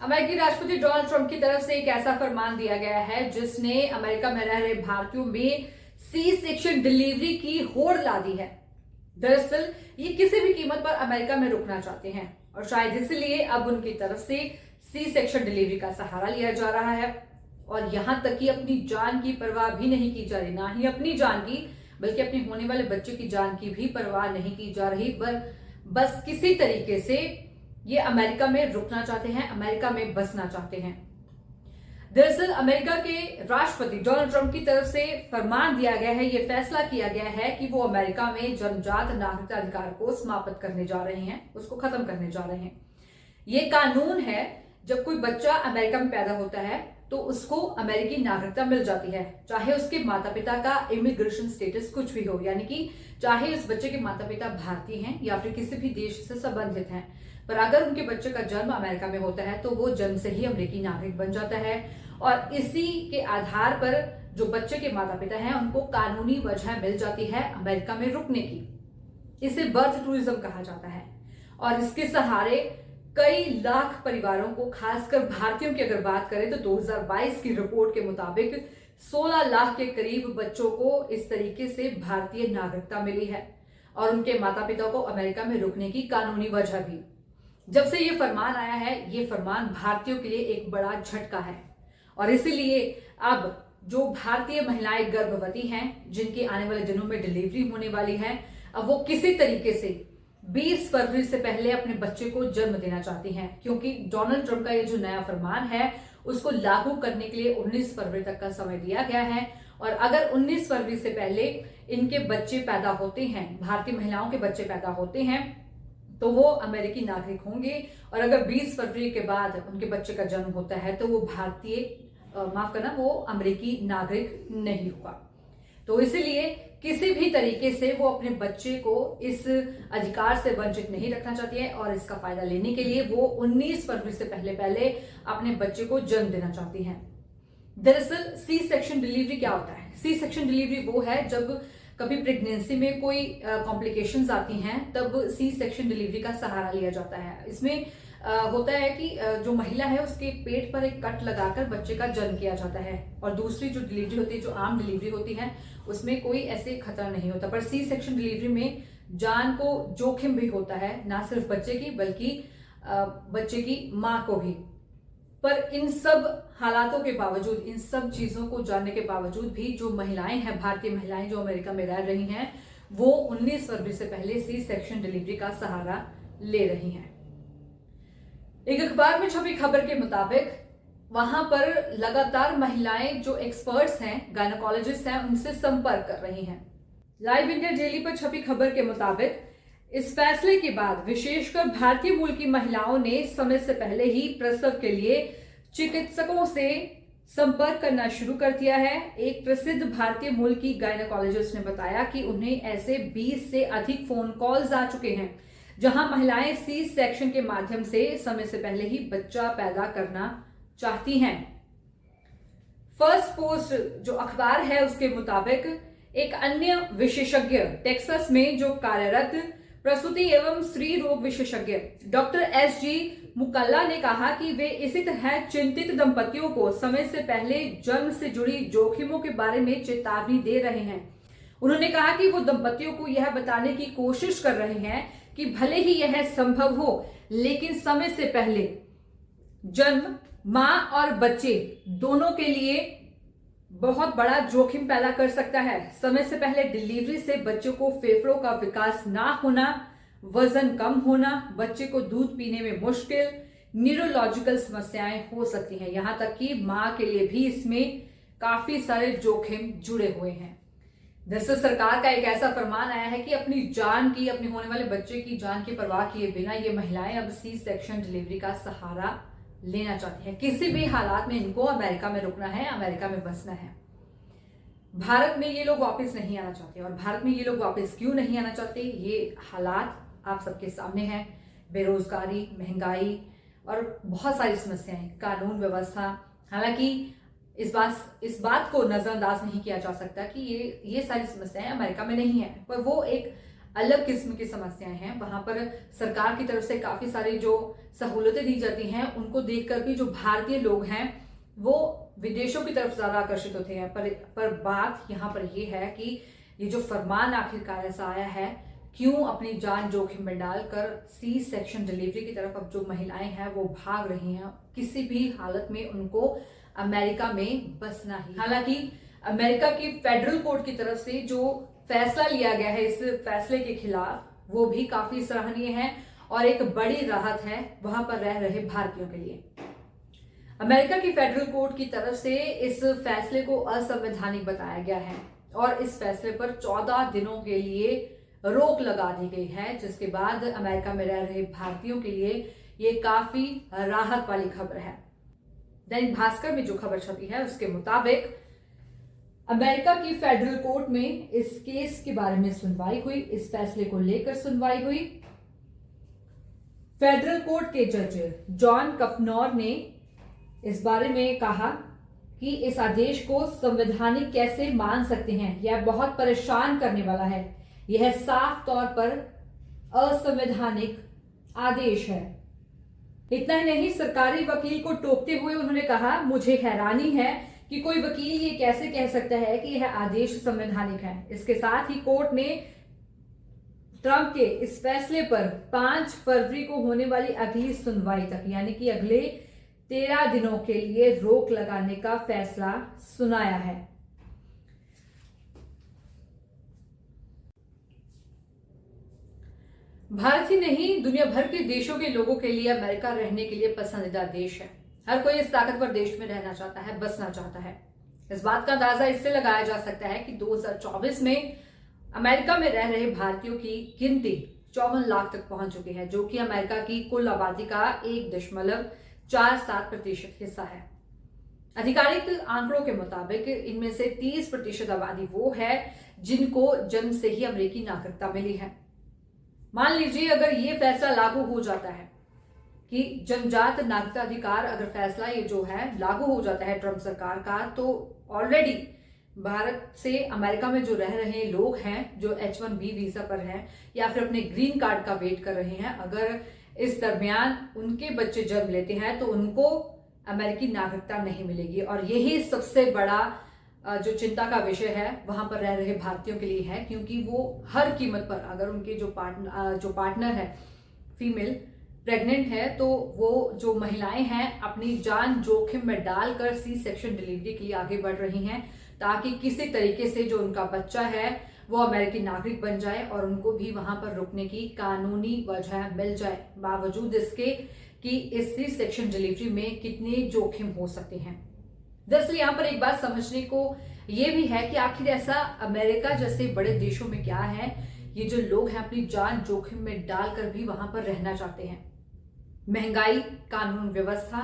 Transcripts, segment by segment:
अमेरिकी राष्ट्रपति Donald Trump की तरफ से एक ऐसा फरमान दिया गया है जिसने अमेरिका में रह रहे भारतीयों में सी सेक्शन डिलीवरी की होड़ ला दी है। दरअसल ये किसी भी कीमत पर अमेरिका में रुकना चाहते हैं और शायद इसलिए अब उनकी तरफ से सी सेक्शन डिलीवरी का सहारा लिया जा रहा है और यहां तक कि अपनी जान की परवाह भी नहीं की जा रही, ना ही अपनी जान की बल्कि अपने होने वाले बच्चे की जान की भी परवाह नहीं की जा रही। बस किसी तरीके से ये अमेरिका में रुकना चाहते हैं, अमेरिका में बसना चाहते हैं। दरअसल अमेरिका के राष्ट्रपति डोनाल्ड ट्रंप की तरफ से फरमान दिया गया है, ये फैसला किया गया है कि वो अमेरिका में जन्मजात नागरिकता अधिकार को समाप्त करने जा रहे हैं, उसको खत्म करने जा रहे हैं। ये कानून है, जब कोई बच्चा अमेरिका में पैदा होता है तो उसको अमेरिकी नागरिकता मिल जाती है, चाहे उसके माता पिता का इमिग्रेशन स्टेटस कुछ भी हो, यानी कि चाहे उस बच्चे के माता पिता भारतीय हैं या फिर किसी भी देश से संबंधित हैं, पर अगर उनके बच्चे का जन्म अमेरिका में होता है तो वो जन्म से ही अमेरिकी नागरिक बन जाता है और इसी के आधार पर जो बच्चे के माता पिता हैं उनको कानूनी वजह मिल जाती है अमेरिका में रुकने की। इसे बर्थ टूरिज्म कहा जाता है और इसके सहारे कई लाख परिवारों को, खासकर भारतीयों की अगर बात करें तो 2022 की रिपोर्ट के मुताबिक 16 लाख के करीब बच्चों को इस तरीके से भारतीय नागरिकता मिली है और उनके माता पिता को अमेरिका में रुकने की कानूनी वजह भी। जब से ये फरमान आया है, ये फरमान भारतीयों के लिए एक बड़ा झटका है और इसीलिए अब जो भारतीय महिलाएं गर्भवती हैं, जिनकी आने वाले दिनों में डिलीवरी होने वाली है, अब वो किसी तरीके से 20 फरवरी से पहले अपने बच्चे को जन्म देना चाहती हैं, क्योंकि डोनाल्ड ट्रंप का ये जो नया फरमान है उसको लागू करने के लिए 19 फरवरी तक का समय दिया गया है और अगर 19 फरवरी से पहले इनके बच्चे पैदा होते हैं, भारतीय महिलाओं के बच्चे पैदा होते हैं, तो वो अमेरिकी नागरिक होंगे और अगर 20 फरवरी के बाद उनके बच्चे का जन्म होता है तो वो वो अमेरिकी नागरिक नहीं होगा। तो इसीलिए किसी भी तरीके से वो अपने बच्चे को इस अधिकार से वंचित नहीं रखना चाहती है और इसका फायदा लेने के लिए वो 19 फरवरी से पहले अपने बच्चे को जन्म देना चाहती हैं। दरअसल सी सेक्शन डिलीवरी क्या होता है? सी सेक्शन डिलीवरी वो है जब कभी प्रेगनेंसी में कोई कॉम्प्लिकेशंस आती हैं, तब सी सेक्शन डिलीवरी का सहारा लिया जाता है। इसमें होता है कि जो महिला है उसके पेट पर एक कट लगाकर बच्चे का जन्म किया जाता है और दूसरी जो डिलीवरी होती है, जो आम डिलीवरी होती है, उसमें कोई ऐसे खतरा नहीं होता। पर सी सेक्शन डिलीवरी में जान को जोखिम भी होता है, ना सिर्फ बच्चे की बल्कि बच्चे की माँ को भी। पर इन सब हालातों के बावजूद, इन सब चीजों को जानने के बावजूद भी जो महिलाएं हैं, भारतीय महिलाएं जो अमेरिका में रह रही हैं, वो 19 फरवरी से पहले सी सेक्शन डिलीवरी का सहारा ले रही हैं। एक अखबार में छपी खबर के मुताबिक वहां पर लगातार महिलाएं जो एक्सपर्ट्स हैं, गायनोकोलॉजिस्ट हैं, उनसे संपर्क कर रही हैं। लाइव इंडिया डेली पर छपी खबर के मुताबिक इस फैसले के बाद विशेषकर भारतीय मूल की महिलाओं ने समय से पहले ही प्रसव के लिए चिकित्सकों से संपर्क करना शुरू कर दिया है। एक प्रसिद्ध भारतीय मूल की गायनोकोलॉजिस्ट ने बताया कि उन्हें ऐसे 20 से अधिक फोन कॉल्स आ चुके हैं जहां महिलाएं सी सेक्शन के माध्यम से समय से पहले ही बच्चा पैदा करना चाहती हैं। फर्स्ट पोस्ट जो अखबार है उसके मुताबिक एक अन्य विशेषज्ञ टेक्सास में जो कार्यरत प्रसूति एवं स्त्री रोग विशेषज्ञ डॉक्टर एस.जी. मुकल्ला ने कहा कि वे इसी तरह चिंतित दंपतियों को समय से पहले जन्म से जुड़ी जोखिमों के बारे में चेतावनी दे रहे हैं। उन्होंने कहा कि वो दंपतियों को यह बताने की कोशिश कर रहे हैं कि भले ही यह संभव हो, लेकिन समय से पहले जन्म मां और बच्चे दोनों के लिए बहुत बड़ा जोखिम पैदा कर सकता है। समय से पहले डिलीवरी से बच्चों को फेफड़ों का विकास ना होना, वजन कम होना, बच्चे को दूध पीने में मुश्किल, न्यूरोलॉजिकल समस्याएं हो सकती हैं। यहां तक कि मां के लिए भी इसमें काफी सारे जोखिम जुड़े हुए हैं। दरअसल सरकार का एक ऐसा फरमान आया है कि अपनी जान की, अपने होने वाले बच्चे की जान की परवाह किए बिना ये महिलाएं अब सी सेक्शन डिलीवरी का सहारा लेना चाहती है। किसी भी हालात में इनको अमेरिका में रुकना है, अमेरिका में बसना है। भारत में ये लोग वापस नहीं आना चाहते और भारत में ये लोग वापस क्यों नहीं आना चाहते, ये हालात आप सबके सामने हैं। बेरोजगारी, महंगाई और बहुत सारी समस्याएं, कानून व्यवस्था। हालांकि इस बात को नजरअंदाज नहीं किया जा सकता कि ये सारी समस्याएं अमेरिका में नहीं है, पर वो एक अलग किस्म की समस्याएं हैं। वहां पर सरकार की तरफ से काफी सारी जो सहूलतें दी जाती हैं, उनको देखकर भी जो भारतीय लोग हैं वो विदेशों की तरफ ज्यादा आकर्षित होते हैं। पर बात यहाँ पर यह है कि ये जो फरमान आखिरकार ऐसा आया है, क्यों अपनी जान जोखिम में डालकर सी सेक्शन डिलीवरी की तरफ अब जो महिलाएं हैं वो भाग रही हैं। किसी भी हालत में उनको अमेरिका में बसना ही। हालांकि अमेरिका की फेडरल कोर्ट की तरफ से जो फैसला लिया गया है इस फैसले के खिलाफ, वो भी काफी सराहनीय है और एक बड़ी राहत है वहां पर रह रहे भारतीयों के लिए। अमेरिका की फेडरल कोर्ट की तरफ से इस फैसले को असंवैधानिक बताया गया है और इस फैसले पर 14 दिनों के लिए रोक लगा दी गई है, जिसके बाद अमेरिका में रह रहे भारतीयों के लिए ये काफी राहत वाली खबर है। दैनिक भास्कर में जो खबर छपी है उसके मुताबिक अमेरिका की फेडरल कोर्ट में इस केस के बारे में सुनवाई हुई। इस फैसले को लेकर सुनवाई हुई। फेडरल कोर्ट के जज जॉन कफनौर ने इस बारे में कहा कि इस आदेश को संवैधानिक कैसे मान सकते हैं, यह बहुत परेशान करने वाला है। यह साफ तौर पर असंवैधानिक आदेश है। इतना ही नहीं, सरकारी वकील को टोकते हुए उन्होंने कहा, मुझे हैरानी है कि कोई वकील ये कैसे कह सकता है कि यह आदेश संवैधानिक है। इसके साथ ही कोर्ट ने ट्रंप के इस फैसले पर 5 फरवरी को होने वाली अगली सुनवाई तक, यानी कि अगले 13 दिनों के लिए रोक लगाने का फैसला सुनाया है। भारत ही नहीं, दुनिया भर के देशों के लोगों के लिए अमेरिका रहने के लिए पसंदीदा देश है। हर कोई इस ताकतवर देश में रहना चाहता है, बसना चाहता है। इस बात का अंदाजा इससे लगाया जा सकता है कि 2024 में अमेरिका में रह रहे भारतीयों की गिनती 54 लाख तक पहुंच चुकी है, जो कि अमेरिका की कुल आबादी का 1.47% हिस्सा है। आधिकारिक आंकड़ों के मुताबिक इनमें से 30% आबादी वो है जिनको जन्म से ही अमेरिकी नागरिकता मिली है। मान लीजिए अगर ये फैसला लागू हो जाता है कि जनजात नागरिकता अधिकार, अगर फैसला ये जो है लागू हो जाता है ट्रंप सरकार का, तो ऑलरेडी भारत से अमेरिका में जो रह रहे लोग हैं, जो H1B वीजा पर हैं या फिर अपने ग्रीन कार्ड का वेट कर रहे हैं, अगर इस दरमियान उनके बच्चे जन्म लेते हैं तो उनको अमेरिकी नागरिकता नहीं मिलेगी। और यही सबसे बड़ा जो चिंता का विषय है वहां पर रह रहे भारतीयों के लिए है, क्योंकि वो हर कीमत पर, अगर उनके जो पार्टनर है फीमेल प्रेग्नेंट है, तो वो जो महिलाएं हैं अपनी जान जोखिम में डालकर सी सेक्शन डिलीवरी के लिए आगे बढ़ रही हैं, ताकि किसी तरीके से जो उनका बच्चा है वो अमेरिकी नागरिक बन जाए और उनको भी वहां पर रुकने की कानूनी वजह मिल जाए, बावजूद इसके कि इस सी सेक्शन डिलीवरी में कितने जोखिम हो सकते हैं। दरअसल यहाँ पर एक बात समझने को ये भी है कि आखिर ऐसा अमेरिका जैसे बड़े देशों में क्या है, ये जो लोग हैं अपनी जान जोखिम में डालकर भी वहां पर रहना चाहते हैं। महंगाई, कानून व्यवस्था,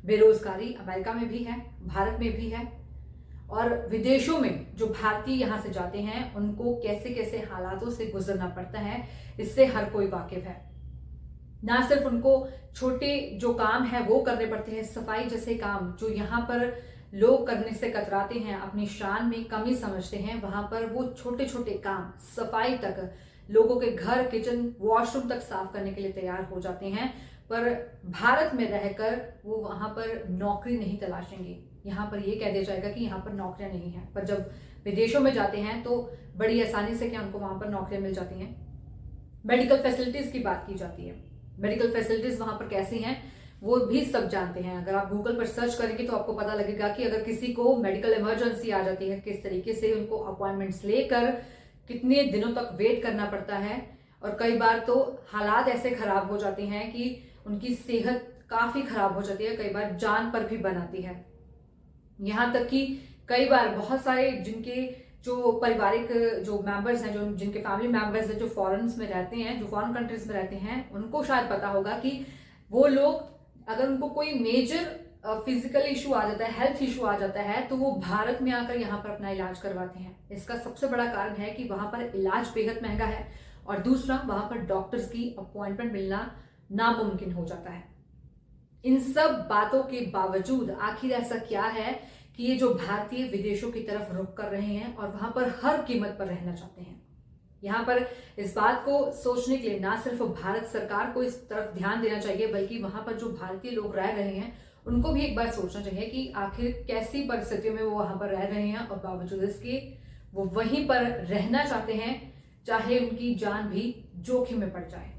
बेरोजगारी अमेरिका में भी है, भारत में भी है, और विदेशों में जो भारतीय यहां से जाते हैं उनको कैसे कैसे हालातों से गुजरना पड़ता है, इससे हर कोई वाकिफ है। ना सिर्फ उनको छोटे जो काम है वो करने पड़ते हैं, सफाई जैसे काम जो यहाँ पर लोग करने से कतराते हैं, अपनी शान में कमी समझते हैं, वहां पर वो छोटे छोटे काम, सफाई तक, लोगों के घर, किचन, वॉशरूम तक साफ करने के लिए तैयार हो जाते हैं। पर भारत में रहकर वो वहां पर नौकरी नहीं तलाशेंगे। यहाँ पर ये कह दिया जाएगा कि यहाँ पर नौकरियां नहीं है, पर जब विदेशों में जाते हैं तो बड़ी आसानी से क्या उनको वहां पर नौकरियां मिल जाती हैं। मेडिकल फैसिलिटीज की बात की जाती है, मेडिकल फैसिलिटीज वहां पर कैसी हैं वो भी सब जानते हैं। अगर आप गूगल पर सर्च करेंगे तो आपको पता लगेगा कि अगर किसी को मेडिकल इमरजेंसी आ जाती है, किस तरीके से उनको अपॉइंटमेंट्स लेकर कितने दिनों तक वेट करना पड़ता है, और कई बार तो हालात ऐसे खराब हो जाते हैं कि उनकी सेहत काफी खराब हो जाती है, कई बार जान पर भी बनाती है। यहाँ तक कि कई बार बहुत सारे जिनके जो पारिवारिक जो मेंबर्स हैं, जो जिनके फैमिली मेंबर्स हैं, जो फॉरेन्स में रहते हैं, जो फॉरेन कंट्रीज में रहते हैं, उनको शायद पता होगा कि वो लोग अगर उनको कोई मेजर फिजिकल इशू आ जाता है, हेल्थ इशू आ जाता है, तो वो भारत में आकर यहाँ पर अपना इलाज करवाते हैं। इसका सबसे बड़ा कारण है कि वहां पर इलाज बेहद महंगा है, और दूसरा वहां पर डॉक्टर्स की अपॉइंटमेंट मिलना नामुमकिन हो जाता है। इन सब बातों के बावजूद आखिर ऐसा क्या है कि ये जो भारतीय विदेशों की तरफ रुख कर रहे हैं और वहां पर हर कीमत पर रहना चाहते हैं। यहाँ पर इस बात को सोचने के लिए ना सिर्फ भारत सरकार को इस तरफ ध्यान देना चाहिए, बल्कि वहां पर जो भारतीय लोग रह रहे हैं उनको भी एक बार सोचना चाहिए कि आखिर कैसी परिस्थितियों में वो वहां पर रह रहे हैं और बावजूद इसके वो वहीं पर रहना चाहते हैं, चाहे उनकी जान भी जोखिम में पड़ जाए।